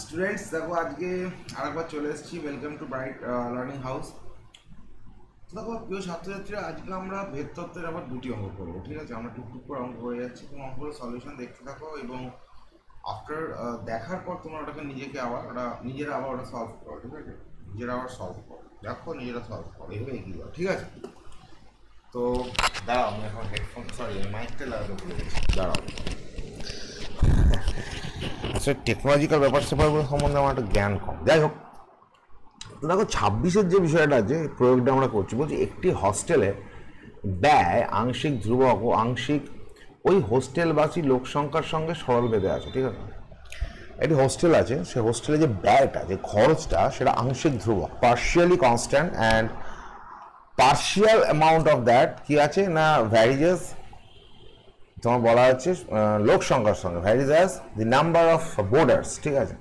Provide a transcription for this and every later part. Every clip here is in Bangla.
স্টুডেন্টস দেখো আজকে আরেকবার চলে এসেছি। Welcome to bright learning house. দেখো প্রিয় ছাত্রছাত্রীরা, আজকে আমরা ভেদতত্ত্বের আবার দুটি অঙ্ক করবো। ঠিক আছে, আমরা টুকটুক করে অঙ্ক করে যাচ্ছি, তুমি অঙ্কের সলিউশন দেখতে থাকো এবং আফটার দেখার পর তোমরা ওটাকে নিজেরা আবার ওটা সলভ করো। ঠিক আছে, নিজেরা আবার সলভ করো, দেখো নিজেরা সলভ করো, এভাবে এগিয়ে যাও। ঠিক আছে, তো দাঁড়াও, আমি এখন হেডফোন মাইকটা লাগাতে ভুলে গেছি, দাঁড়াও। আচ্ছা, টেকনোলজিক্যাল ব্যাপার স্যাপারগুলো সম্বন্ধে আমার একটা জ্ঞান কম। যাই হোক, তো দেখো 26-এর যে বিষয়টা আছে, প্রয়োগটা আমরা করছি, বলছি একটি হস্টেলে ব্যয় আংশিক ধ্রুবক ও আংশিক ওই হোস্টেলবাসী লোক সংখ্যার সঙ্গে সরল ভেদে আছে। ঠিক আছে, একটি হোস্টেল আছে, সে হোস্টেলে যে ব্যয়টা, যে খরচটা, সেটা আংশিক ধ্রুবক, partially constant, and partial amount of that কি আছে না ভ্যারিজেস, তোমার বলা হচ্ছে লোক সংখ্যার সঙ্গে, varies as the number of borders. ঠিক আছে,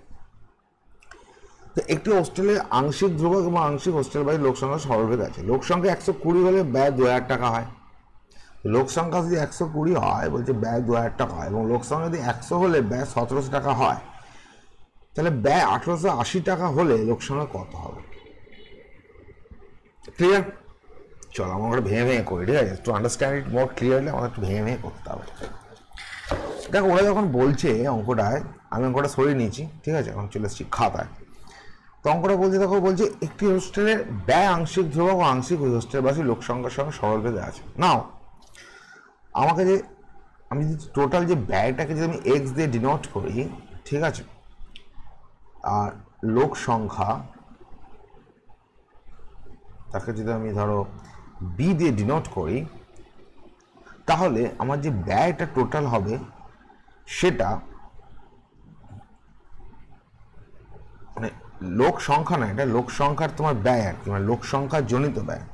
তো একটি হোস্টেলে আংশিক ধ্রুবক এবং আংশিক হোস্টেল বাই লোক সংখ্যা সরলভেদ আছে। লোক সংখ্যা 120 হলে ব্যয় 2000 টাকা হয়। লোক সংখ্যা যদি 120 হয়, বলছে ব্যয় 2000 টাকা হয়, এবং লোক সংখ্যা যদি 100 হলে ব্যয় 1700 টাকা হয়, তাহলে ব্যয় 1880 টাকা হলে লোক সংখ্যা কত হবে? ক্লিয়ার? চলো আমরা ওটা ভেঙে ভেঙে করি। ঠিক আছে, to understand it more clearly আমাদের একটু ভেঙে ভেঙে করতে হবে। দেখো, ওরা যখন বলছে অঙ্কটায়, আমি অঙ্কটা সরিয়ে নিয়েছি। ঠিক আছে, এখন চলে এসেছি খাতায়। তো অঙ্কটা বলছে, দেখো বলছে একটি হোস্টেলের ব্যয় আংশিক ধ্রুবক ও আংশিক ওই হোস্টেলবাসী লোক সংখ্যার সঙ্গে সরলভেদে আছে। নাও আমাকে যে আমি যদি টোটাল যে ব্যয়টাকে যদি আমি এক্স দিয়ে ডিনোট করি, ঠিক আছে, আর লোক সংখ্যা তাকে যদি আমি ধরো বি দিয়ে ডিনোট করি, তাহলে আমার যে ব্যয়টা টোটাল হবে সেটা মানে লোক সংখ্যা না, এটা লোক সংখ্যার তোমার ব্যয় আর কি, মানে লোক সংখ্যার জনিত ব্যয়।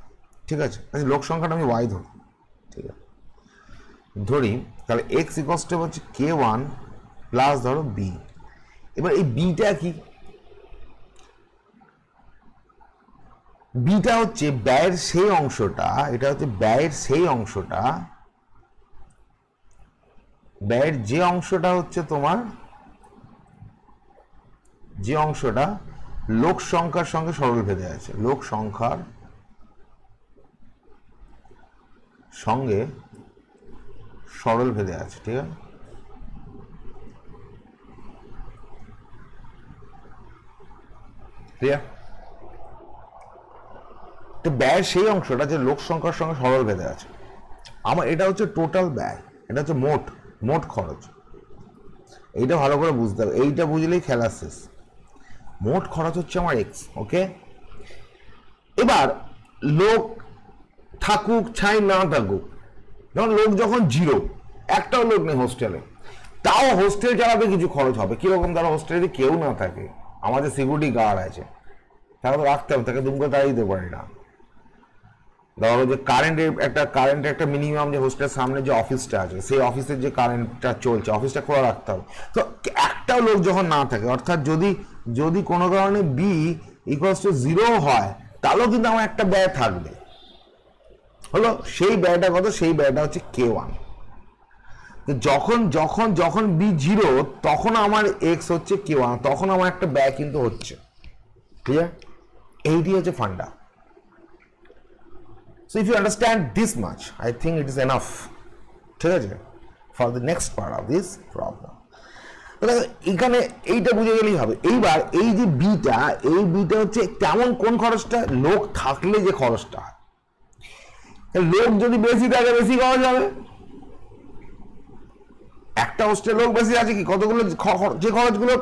ঠিক আছে, আচ্ছা লোক সংখ্যাটা আমি ওয়াই ধরি। ঠিক আছে, ধরি তাহলে এক্স ইকোয়ালস টু হচ্ছে K1 প্লাস ধরো বি। এবার এই বিটা কি? বিটা হচ্ছে ব্যয়ের সেই অংশটা, এটা হচ্ছে ব্যয়ের সেই অংশটা, ব্যয়ের যে অংশটা হচ্ছে তোমার, যে অংশটা লোক সংখ্যার সঙ্গে সরল ভেদে আছে, লোক সংখ্যার সঙ্গে সরল ভেদে আছে। ঠিক আছে, ক্লিয়ার? তো ব্যয়ের সেই অংশটা যে লোক সংখ্যার সঙ্গে সরল ভেদে আছে, আমার এটা হচ্ছে টোটাল ব্যয়, এটা হচ্ছে মোট খরচ। এইটা ভালো করে বুঝতে হবে, এইটা বুঝলেই খেলা শেষ। মোট খরচ হচ্ছে আমার এক্স। ওকে, এবার লোক থাকুক ছাই না থাকুক, যেমন লোক যখন 0, একটাও লোক নেই হোস্টেলে, তাও হোস্টেল চালাতে কিছু খরচ হবে। কিরকম? তারা হোস্টেলে যদি কেউ না থাকে, আমাদের সিকিউরিটি গার্ড আছে, তাকে তো রাখতে হবে, তাকে তুমি করে তাড়িয়ে দিতে পারি না। ধরো যে কারেন্টের একটা মিনিমাম, যে হোস্টেলের সামনে যে অফিসটা আছে, সেই অফিসের যে কারেন্টটা চলছে, অফিসটা খোলা রাখতে হবে। তো একটাও লোক যখন না থাকে, অর্থাৎ যদি কোনো কারণে বি ইকুয়ালস টু 0 হয়, তাহলেও কিন্তু আমার একটা ব্যয় থাকবে। হলো, সেই ব্যয়টা কত? সেই ব্যয়টা হচ্ছে K1। যখন যখন যখন বি 0, তখন আমার এক্স হচ্ছে K1, তখন আমার একটা ব্যয় কিন্তু হচ্ছে। ক্লিয়ার? এইটি হচ্ছে ফান্ডা। So if you understand this much, I think it is enough, ঠিক আছে, for the next part of this problem. এখানে এইটা বুঝে গেলেই হবে। এইবার এই যে বিটা, এই বিটা হচ্ছে কেমন, কোন খরচটা? লোক থাকলে যে খরচটা হয়। লোক যদি বেশি থাকে, বেশি খরচ হবে। একটা হোস্টেল লোক বেশি আছে কি, কতগুলো যে খরচগুলো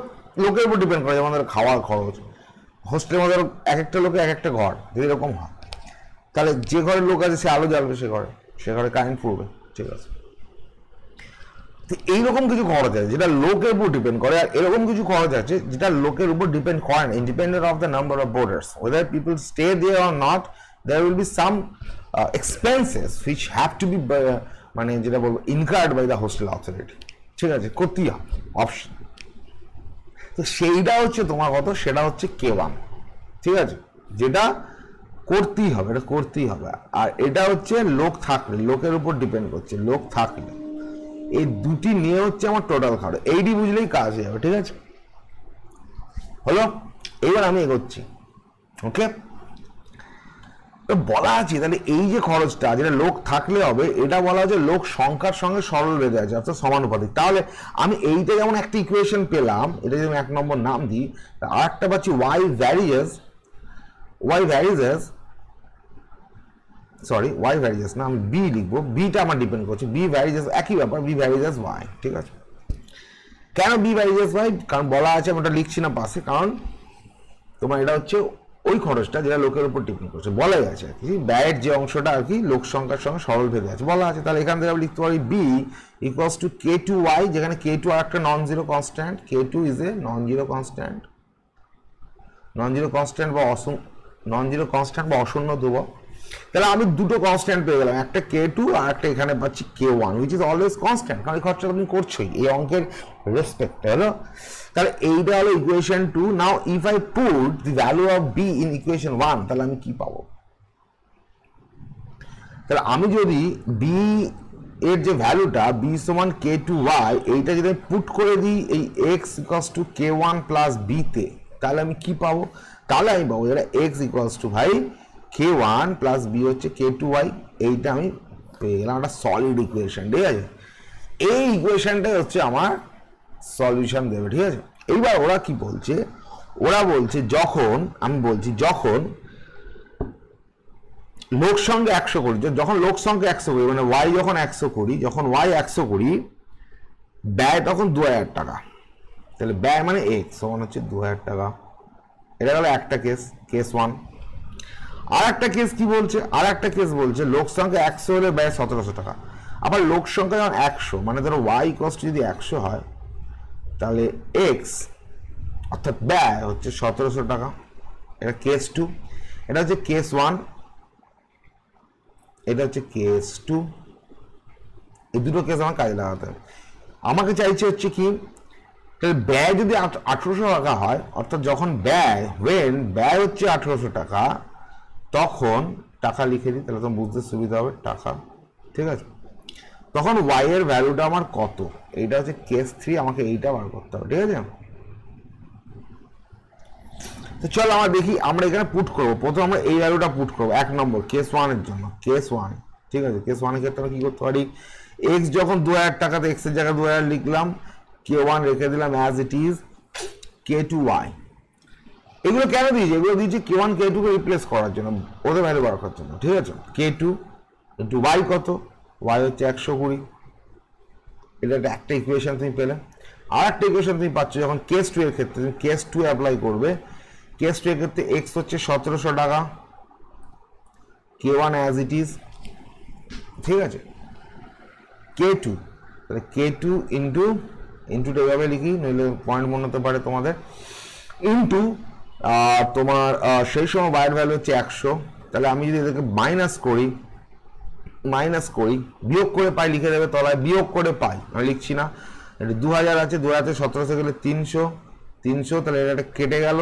লোকের উপর ডিপেন্ড করে, যেমন খাওয়ার খরচ, হোস্টেলের মধ্যে এক একটা লোকে এক একটা ঘর, যদি এরকম হয়, তাহলে যে ঘরের লোক আছে সে আলো জ্বালবে, সে ঘরে কারেন্ট পড়বে। ঠিক আছে, তো এইরকম কিছু খরচ আছে যেটা লোকের উপর ডিপেন্ড করে, আর এরকম কিছু খরচ আছে যেটা লোকের উপর ডিপেন্ড করে না, independent of the number of boarders, whether people stay there or not, there will be some expenses which have to be, মানে যেটা বলবো, incurred by the hostel authority. ঠিক আছে, করতেই হবে, অপশন। তো সেইটা হচ্ছে তোমার কত? সেটা হচ্ছে K1। ঠিক আছে, যেটা করতেই হবে, এটা করতেই হবে। আর এটা হচ্ছে লোক থাকলে, লোকের উপর ডিপেন্ড করছে, লোক থাকলে। এই দুটি নিয়ে হচ্ছে আমার টোটাল খরচ। এইটি বুঝলেই কাজ হয়ে যাবে। ঠিক আছে, হলো, এবার আমি এগোচ্ছি। ওকে, তো বলা আছে তাহলে এই যে খরচটা যেটা লোক থাকলে হবে, এটা বলা হচ্ছে লোক সংখ্যার সঙ্গে সরল বেঁধে আছে, অর্থাৎ সমানুপাতিক। তাহলে আমি এইটা যেমন একটা ইকুয়েশন পেলাম, এটা যদি আমি 1 নম্বর নাম দিই, আরেকটা পাচ্ছি ওয়াই ভ্যারিয়েস না, আমি বি লিখবো, বিটা আমার ডিপেন্ড করছে, বি ভ্যারিয়েস একই ব্যাপার, বি ভ্যারিয়েস ওয়াই। ঠিক আছে, কেন বি ভ্যারিয়েস ওয়াই? কারণ বলা আছে, আমি ওটা লিখছি না পাশে, কারণ তোমার এটা হচ্ছে ওই খরচটা যেটা লোকের উপর ডিপেন্ড করছে, বলাই আছে আর কি, ব্যয়ের যে অংশটা আর কি লোক সংখ্যার সঙ্গে সরল ভেদে আছে বলা আছে। তাহলে এখান থেকে আমি লিখতে পারি b equals to k two y, যেখানে কে টু আর একটা non zero constant, k two is a non zero constant বা অশূন্য ধ্রুবক। তাহলে আমি দুটো কনস্ট্যান্ট পেয়ে গেলাম, একটা কে টু আর একটা এখানে পাচ্ছি K one, which is always constant, কারণ এই খরচটা তুমি করছোই এই অঙ্কের রেসপেক্টে। হলো, তাহলে এইটা হলো equation 2। Now if I put the value of be in equation 1, তাহলে আমি কি পাবো? তাহলে আমি যদি বি এর যে ভ্যালুটা বি সমান কে টু ওয়াই, এইটা যদি আমি পুট করে দিই এই x equals to K one plus বিতে, তাহলে আমি কি পাবো? তাহলে আমি পাবো এটা এক্স ইকুয়ালস টু ভাই কে ওয়ান প্লাস বি হচ্ছে কে টু ওয়াই। এইটা আমি পেয়ে গেলাম একটা সলিড ইকুয়েশন। ঠিক আছে, এই ইকুয়েশনটাই হচ্ছে আমার সলিউশন দেবে। ঠিক আছে, এইবার ওরা কি বলছে? ওরা বলছে যখন লোক সংখ্যা 100 করি, যখন লোক সংখ্যা 100 করি, মানে ওয়াই যখন 100 করি, ব্যয় তখন 2000 টাকা। তাহলে ব্যয় মানে এক্স সমান হচ্ছে 2000 টাকা। এটা গেল একটা কেস 1। আর একটা কেস কি বলছে? লোক সংখ্যা 100 হলে ব্যয় 1700 টাকা। আবার লোক সংখ্যা যখন 100, মানে ধরো ওয়াই কস্ট যদি 100 হয়, তাহলে এক্স অর্থাৎ ব্যয় হচ্ছে 1700 টাকা। এটা কেস 2। এটা হচ্ছে কেস 1, এটা হচ্ছে কেস 2। এই দুটো কেস আমার কাজে লাগাতে হবে। আমাকে চাইছে হচ্ছে কি, ব্যয় যদি 1800 টাকা হয়, অর্থাৎ যখন ব্যয় হচ্ছে 1800 টাকা, তখন টাকা লিখে দিই, তাহলে তোমার বুঝতে সুবিধা হবে, টাকা। ঠিক আছে, তখন ওয়াই এর ভ্যালুটা আমার কত? এইটা হচ্ছে কেস 3, আমাকে এইটা বার করতে হবে। ঠিক আছে, তো চলো আমরা দেখি, আমরা এখানে পুট করবো। প্রথমে আমরা এই ভ্যালুটা পুট করবো 1 নম্বর কেস 1 এর জন্য, কেস 1। ঠিক আছে, কেস 1 এর ক্ষেত্রে আমরা কি করতে পারি? এক্স যখন 2000 টাকাতে এক্স এর জায়গায় 2000 লিখলাম, কে 1 রেখে দিলাম as it is, k two y. এগুলো কেন দিয়েছি? এগুলো দিয়েছি কে 1 কে 2 কে রিপ্লেস করার জন্য, ওদের ভ্যালু বার করার জন্য। ঠিক আছে, কে 2 ইন্টু ওয়াই কত? ওয়াই হচ্ছে 120। এটা একটা ইকুয়েশন তুমি পেলে। আর একটা ইকুয়েশন তুমি পাচ্ছ যখন কেস 2 এর ক্ষেত্রে, তুমি কেস 2 অ্যাপ্লাই করবে। কেস 2 এর ক্ষেত্রে এক্স হচ্ছে 1700 টাকা, কে 1 অ্যাজ ইট ইজ। ঠিক আছে, কে 2, তাহলে কে 2 ইন্টুটা এভাবে লিখি, নইলে পয়েন্ট মনে হতে পারে তোমাদের, ইন্টু তোমার সেই সময় বাইরের ভ্যালু হচ্ছে 100। তাহলে আমি যদি এদেরকে মাইনাস করি, বিয়োগ করে পাই, লিখে দেবে তলায় বিয়োগ করে পাই, আমি লিখছি না। 2000 আছে, 2000 তে 1700 গেলে 300, তাহলে এটা কেটে গেল।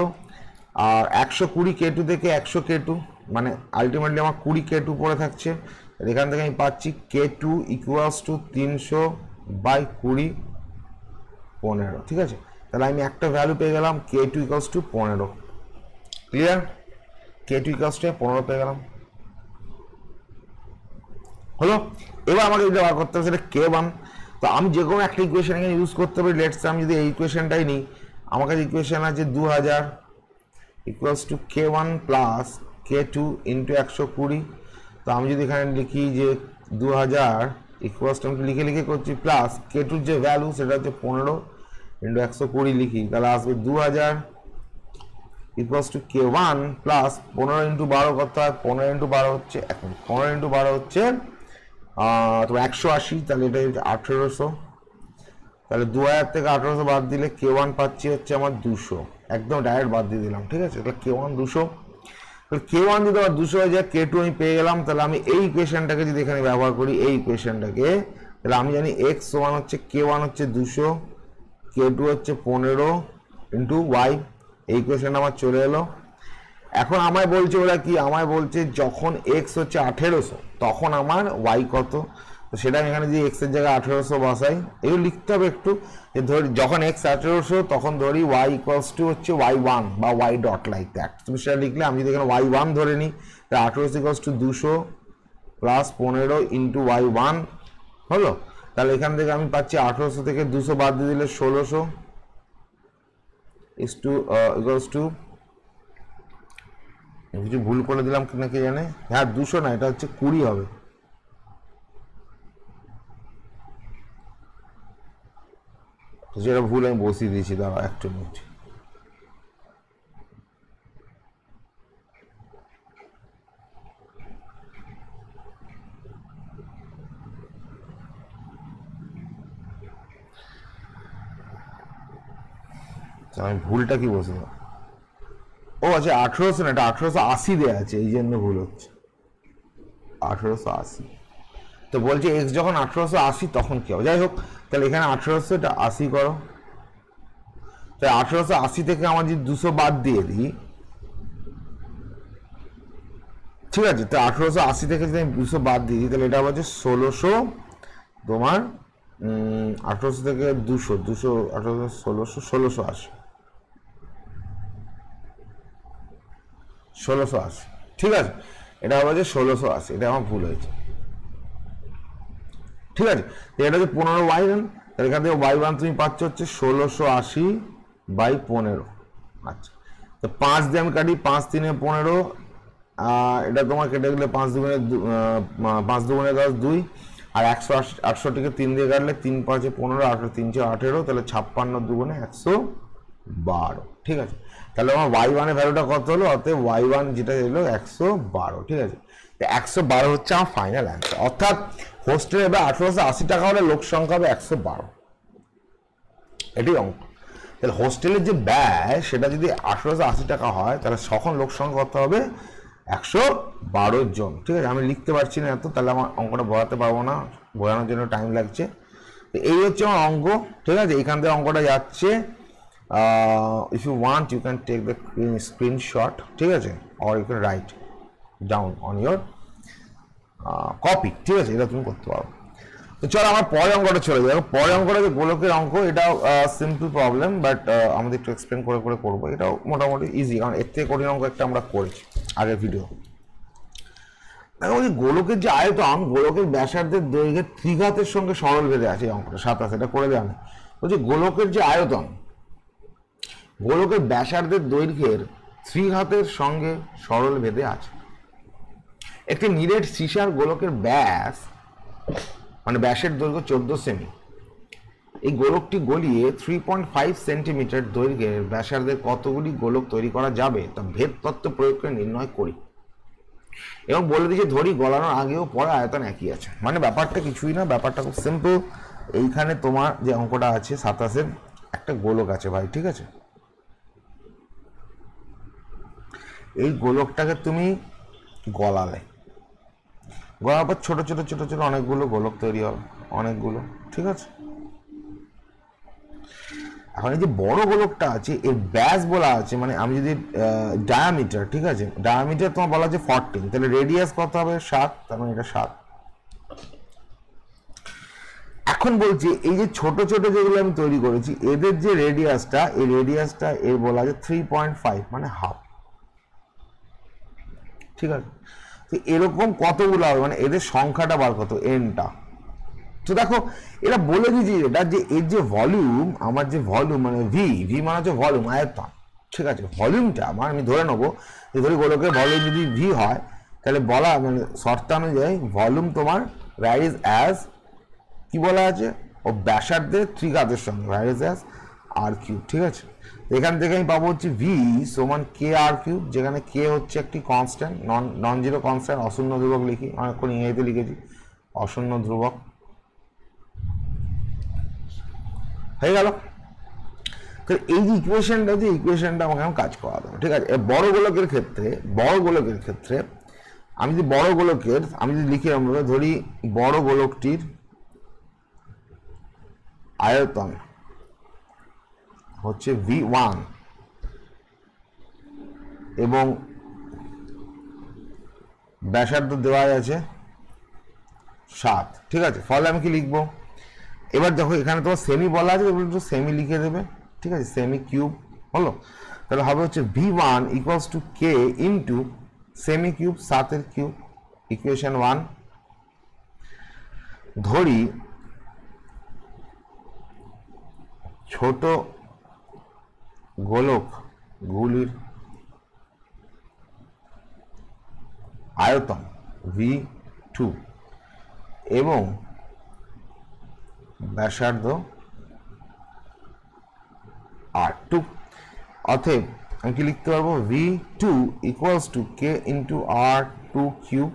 আর 120 কে 2 থেকে 100 কে 2, মানে আলটিমেটলি আমার 20 কে 2 পড়ে থাকছে। এখান থেকে আমি পাচ্ছি কে 2 ইকুয়ালস টু 300 বাই 20 15। ঠিক আছে, তাহলে আমি একটা ভ্যালু পেয়ে গেলাম, কে 2 equals to 15। Clear? K 2 equals to 15 পেয়ে গেলাম। হলো, এবার আমাকে যেটা বার করতে হবে সেটা কে 1। তো আমি যে কোনো একটা ইকুয়েশন এখানে ইউজ করতে পারি। লেটস আমি যদি এই ইকুয়েশনটাই নিই, আমার কাছে ইকুয়েশন আছে 2000 equals to K 1 plus K 2 into 120। তো আমি যদি এখানে লিখি যে 2000 ইকুয়ালস টু, আমি লিখে করছি, প্লাস কে 2 যে ভ্যালু সেটা হচ্ছে 15 ইন্টু 120 লিখি, তাহলে আসবে 2000 equals to K 1 plus 15 into 12 করতে হয়, 15 ইন্টু 12 হচ্ছে 15 ইন্টু 12 হচ্ছে তোমার 180, তাহলে এটা হচ্ছে 1800। তাহলে 2000 থেকে 1800 বাদ দিলে কে 1 পাচ্ছি হচ্ছে আমার 200, একদম ডাইরেক্ট বাদ দিয়ে দিলাম। ঠিক আছে, তাহলে কে 1 200, তাহলে কে 1 যদি আবার 200 হয়ে যায়, কে 2 আমি পেয়ে গেলাম। তাহলে আমি এই ইকুয়েশনটাকে যদি এখানে ব্যবহার করি, এই ইকুয়েশনটাকে, তাহলে আমি জানি এক্স সমান হচ্ছে কে 1 হচ্ছে 200, কে 2 হচ্ছে 15 ইন্টু ওয়াই। এই ইকুয়েশন আমার চলে এলো। এখন আমায় বলছে ওরা কি, আমায় বলছে যখন এক্স হচ্ছে 1800, তখন আমার ওয়াই কত? তো সেটা আমি এখানে যে এক্স এর জায়গায় 1800 বসাই, এগুলো লিখতে হবে একটু, যে ধরি যখন এক্স 1800 তখন ধরি ওয়াই ইকুয়ালস টু হচ্ছে y1 বা y ডট লাইক দ্যাট, তুমি সেটা লিখলে। আমি যদি এখানে y1 ধরে নিই, তাহলে 1800 equals to 200 plus 15 into y1 হলো। তাহলে এখান থেকে আমি পাচ্ছি 1800 থেকে 200 বাদ দিয়ে দিলে 1600 ইস টু ইকুয়ালস টু, কিছু ভুল করে দিলাম কিনা কে জানে, হ্যাঁ 200 না, এটা হচ্ছে 20 হবে। যেটা ভুল আমি বসিয়ে দিয়েছি, দাঁড়া একটা মিনিট। আমি ভুলটা কি বসেছিলাম, ও আচ্ছা 1800 না, এটা 1880 দেওয়া আছে, এই জন্য ভুল হচ্ছে 1880। তো বলছে এক্স যখন 1880 তখন কি হবে, যাই হোক তাহলে এখানে 1800 এটা 80 করো, তাই 1880 থেকে আমার যদি 200 বাদ দিয়ে দিই, ঠিক আছে, তো 1880 থেকে যদি আমি 200 বাদ দিয়ে দিই, তাহলে এটা হচ্ছে 1600 তোমার 1800 থেকে 200 1800 1680 1680, ঠিক আছে, এটা হচ্ছে 1680, এটা আমার ভুল হয়েছে, ঠিক আছে। এটা হচ্ছে 15y1, তাহলে এখান থেকে y1 তুমি পাচ্ছ হচ্ছে 1680 বাই 15। আচ্ছা, তো 5 দিয়ে আমি কাটি, 5 3 15, এটা তোমার কেটে গেলে 5 দুগুণে 10 2, আর 168টিকে 3 দিয়ে কাটলে 3 5 15, 18 3 4 18, তাহলে 56 দুগুণে 112, ঠিক আছে। তাহলে আমার y1 এর ভ্যালুটা কত হলো, অতএব y1 যেটা এলো 112, ঠিক আছে। 112 হচ্ছে আমার ফাইনাল অ্যান্সার, অর্থাৎ হোস্টেলে এবার 1880 টাকা হলে লোক সংখ্যা হবে 112, এটাই অঙ্ক। তাহলে হোস্টেলের যে ব্যয় সেটা যদি 1880 টাকা হয়, তাহলে তখন লোক সংখ্যা কত হবে, 112 জন, ঠিক আছে। আমি লিখতে পারছি না এত, তাহলে আমার অঙ্কটা বোঝাতে পারবো না, বোঝানোর জন্য টাইম লাগছে। তো এই হচ্ছে আমার অঙ্ক, ঠিক আছে। এখান থেকে অঙ্কটা যাচ্ছে, if you want you can take the screenshot, ঠিক আছে, or you can write down on your copy, ঠিক আছে, এটা তুমি করতে পারো। তো চলো আমার পরের অঙ্কটা চলে যাবে। পরের অঙ্কটা যে গোলকের অঙ্ক, এটাও সিম্পল প্রবলেম, বাট আমাদের একটু এক্সপ্লেন করে করে করবো। এটাও মোটামুটি ইজি, কারণ এর থেকে কঠিন অঙ্ক একটা আমরা করেছি আগের ভিডিও। দেখো যে গোলকের যে আয়তন, গোলকের ব্যাসার্ধের দৈর্ঘ্যের ত্রিঘাতের সঙ্গে সরল ভেদে আছে এই অঙ্কটা, 27, এটা করে দেওয়া নেই। বলছি গোলকের যে আয়তন, গোলকের ব্যাসার্ধের দৈর্ঘ্যের ত্রিঘাতের সঙ্গে সরল ভেদে আছে। একটি নিরেট সীসার গোলকের ব্যাস, মানে ব্যাসের দৈর্ঘ্য 14 সেমি। এই গোলকটি গলিয়ে 3.5 সেন্টিমিটার দৈর্ঘ্যের ব্যাসার্ধের কতগুলি গোলক তৈরি করা যাবে তা ভেদ তত্ত্ব প্রয়োগ করে নির্ণয় করি। এবং বলে দিয়েছে ধরি গলানোর আগেও পরে আয়তন একই আছে। মানে ব্যাপারটা কিছুই না, ব্যাপারটা খুব সিম্পল। এইখানে তোমার যে অঙ্কটা আছে 27-এর, একটা গোলক আছে ভাই, ঠিক আছে। এই গোলকটাকে তুমি গলালে, গলার পর ছোট ছোট ছোট ছোট অনেকগুলো গোলক তৈরি হবে, অনেকগুলো, ঠিক আছে। এখন এই যে বড় গোলকটা আছে এর ব্যাস বলা আছে, মানে আমি যদি ডায়ামিটার, ঠিক আছে, ডায়ামিটার তোমার বলা আছে 14, তাহলে রেডিয়াস কত হবে 7, তার মানে এটা 7। এখন বলছি এই যে ছোট ছোট যেগুলো আমি তৈরি করেছি এদের যে রেডিয়াসটা, এই রেডিয়াসটা এর বলা আছে 3.5, মানে হাফ, ঠিক আছে। তো এরকম কতগুলো হবে, মানে এদের সংখ্যাটা বার কত, এনটা। তো দেখো এরা বলে দিয়েছি এটা, যে এর যে ভলিউম, আমার যে ভলিউম মানে ভি মানে হচ্ছে ভলিউম, আয়তন, ঠিক আছে। ভলিউমটা আমার, আমি ধরে নেবো যে ধরি গোলকের ভলিউম যদি ভি হয়, তাহলে বলা মানে শর্ত অনুযায়ী ভলিউম তোমার রাইজ অ্যাজ কি বলা আছে, ও ব্যাসার্ধের ত্রিঘাতের সঙ্গে রাইজ অ্যাজ আর কিউব, ঠিক আছে। এখান থেকে আমি পাবো হচ্ছে ভি সমান কে আর কিউব, যেখানে কে হচ্ছে একটি কনস্ট্যান্ট, নন জিরো কনস্ট্যান্ট, অশূন্য ধ্রুবক লিখি, অনেকক্ষণ ইংরেজিতে লিখেছি, অশূন্য ধ্রুবক হয়ে গেল। তো এই যে ইকুয়েশনটা, যে ইকুয়েশনটা আমাকে এখন কাজ করা দেবে, ঠিক আছে। বড় গোলকের ক্ষেত্রে, বড় গোলকের ক্ষেত্রে আমি যদি বড় গোলকের, আমি যদি লিখি আমরা ধরি বড় গোলকটির আয়তন হচ্ছে V1 এবং ব্যাসার্ধ দেওয়া আছে 7, ঠিক আছে। ফলে আমি কি লিখবো, এবার দেখো এখানে তোমার সেমি বলা আছে, এবার একটু সেমি লিখে দেবে, ঠিক আছে, সেমি কিউব হলো। তাহলে হবে হচ্ছে v1 equals to K into cm cube 7 cube, equation 1। ধরি ছোট গোলক গুলির আয়তন v2 এবং ব্যাসার্ধ r2। অতএব আমি কি লিখতে পারবো, v2 equals to K into r2 cube.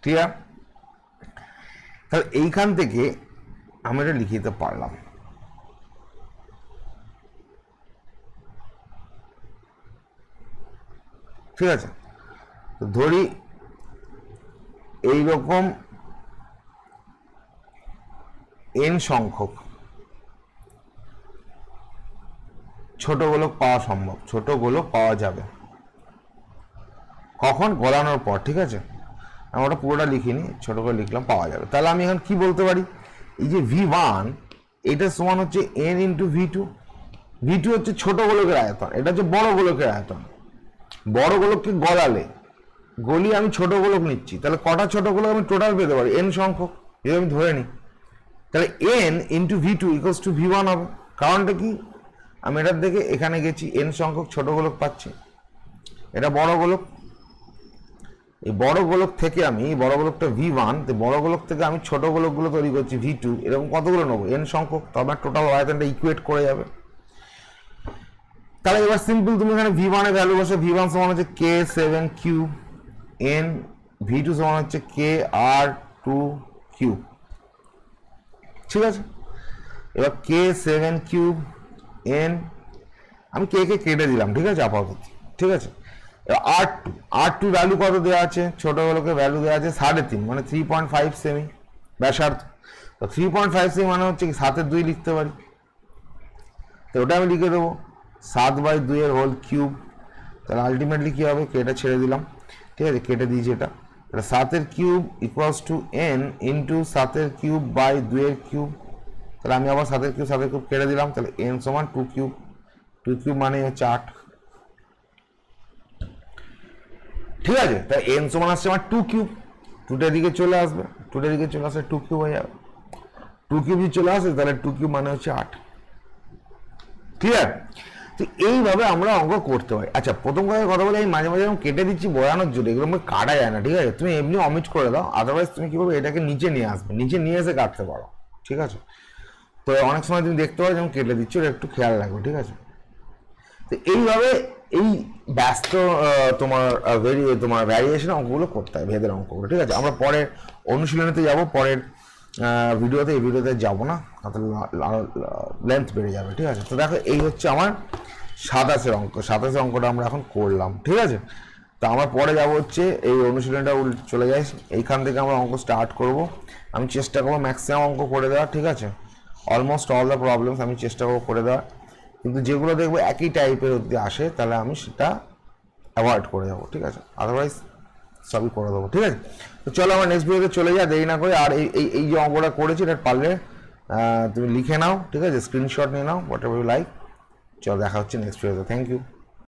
Clear? তাহলে এইখান থেকে আমি এটা লিখে দিতে পারলাম। ঠিক আছে, তো ধরি এইরকম n সংখ্যক ছোট গোলক পাওয়া সম্ভব, ছোট গোলক পাওয়া যাবে কখন, গলানোর পর। ঠিক আছে, আমি ওটা পুরোটা লিখিনি, ছোট করে লিখলাম পাওয়া যাবে। তাহলে আমি এখন কি বলতে পারি, এই যে v1 এটা সমান হচ্ছে n ইন্টু v2। v2 হচ্ছে ছোট গোলকের আয়তন, এটা হচ্ছে বড় গোলকের আয়তন। বড় গোলককে গলি আমি ছোট গোলক নিচ্ছি, তাহলে কটা ছোট গোলক আমি টোটাল পেতে পারি, n সংখ্যক, যদি আমি ধরে নিই। তাহলে n into v2 equals to v1 হবে। কারণটা কি, আমি এটার দিকে এখানে গেছি, n সংখ্যক ছোট গোলক পাচ্ছি, এটা বড় গোলক। এই বড় গোলক থেকে আমি, বড় গোলকটা v1, বড় গোলক থেকে আমি ছোট গোলকগুলো তৈরি করছি v2, এরকম কতগুলো নেবো, n সংখ্যক, তো আমার টোটাল আয়তনটা ইকুয়েট করে যাবে। তাহলে এবার সিম্পল, তুমি এখানে v1 এর ভ্যালু বসে, v1 সমান হচ্ছে k7 কিউব n, v2 সমান হচ্ছে kr2 কিউব। ঠিক আছে, এবার k7 কিউব n, আমি কে কেটে দিলাম, ঠিক আছে, আপাতত। ঠিক আছে, এবার r2 ভ্যালু কত দেওয়া আছে, ছোট গোলকের ভ্যালু দেওয়া আছে 3.5, মানে 3.5 সেমি ব্যাসার্ধ। তো 3.5 সেমি মানে হচ্ছে 7/2 লিখতে পারি, তো ওটা আমি লিখে দেবো 7/2 এর হোল কিউব। তাহলে আলটিমেটলি কি হবে, কেটে ছেড়ে দিলাম, ঠিক আছে, কেটে দিয়েছি এটা। তাহলে 7 cube equals to n into 7 cube by 2 cube. তাহলে আমি আবার 7 কিউব কেটে দিলাম, তাহলে n সমান 2 কিউব। 2 কিউব মানে হচ্ছে 8। ঠিক আছে, তাই n সমান আসছে আমার 2 কিউব, 2টার দিকে চলে আসবে, 2টার দিকে চলে আসলে 2 কিউব হয়ে যাবে। 2 কিউব যদি চলে আসে তাহলে 2 কিউব মানে হচ্ছে 8। ক্লিয়ার? তো এইভাবে আমরা অঙ্ক করতে পারি। আচ্ছা, প্রথম কথা বলে আমি মাঝে মাঝে কেটে দিচ্ছি বোঝানোর জন্য, এগুলো আমাকে কাটা যায় না। ঠিক আছে, তুমি এমনি অমিট করে দাও, আদারওয়াইজ তুমি কি করবে, এটাকে নিচে নিয়ে আসবে, নিচে নিয়ে এসে কাটতে পারো। ঠিক আছে, তো অনেক সময় তুমি দেখতে পারো যেমন কেটে দিচ্ছ, এটা একটু খেয়াল রাখবে। ঠিক আছে, তো এইভাবে এই ব্যস্ত তোমার ভ্যারিয়েশন অঙ্কগুলো করতে হয়, ভেদের অঙ্কগুলো। ঠিক আছে, আমরা পরের অনুশীলনীতে যাব, পরের ভিডিওতে, এই ভিডিওতে যাবো না, লেন্থ বেড়ে যাবে। ঠিক আছে, তো দেখো এই হচ্ছে আমার 27 অঙ্ক, 27 অঙ্কটা আমরা এখন করলাম। ঠিক আছে, তো আমরা পরে যাব হচ্ছে এই অনুশীলনটা চলে যাই, এইখান থেকে আমরা অঙ্ক স্টার্ট করব। আমি চেষ্টা করবো ম্যাক্সিমাম অঙ্ক করে দেওয়ার। ঠিক আছে, অলমোস্ট অল দ্য প্রবলেমস আমি চেষ্টা করবো করে দেওয়ার, কিন্তু যেগুলো দেখবো একই টাইপের যদি আসে তাহলে আমি সেটা অ্যাভয়েড করে যাবো। ঠিক আছে, আদারওয়াইজ সবই করে দেবো। ঠিক আছে, তো চলো আমরা নেক্সট ভিডিওতে চলে যাই, দেরি না করে। আর এই যে অঙ্কটা করেছি এটা পারলে তুমি লিখে নাও। ঠিক আছে, স্ক্রিনশট নিয়ে নাও, হোয়াট এভার ইউ লাইক। চলো দেখা হচ্ছে নেক্সট ভিডিওতে। Thank you.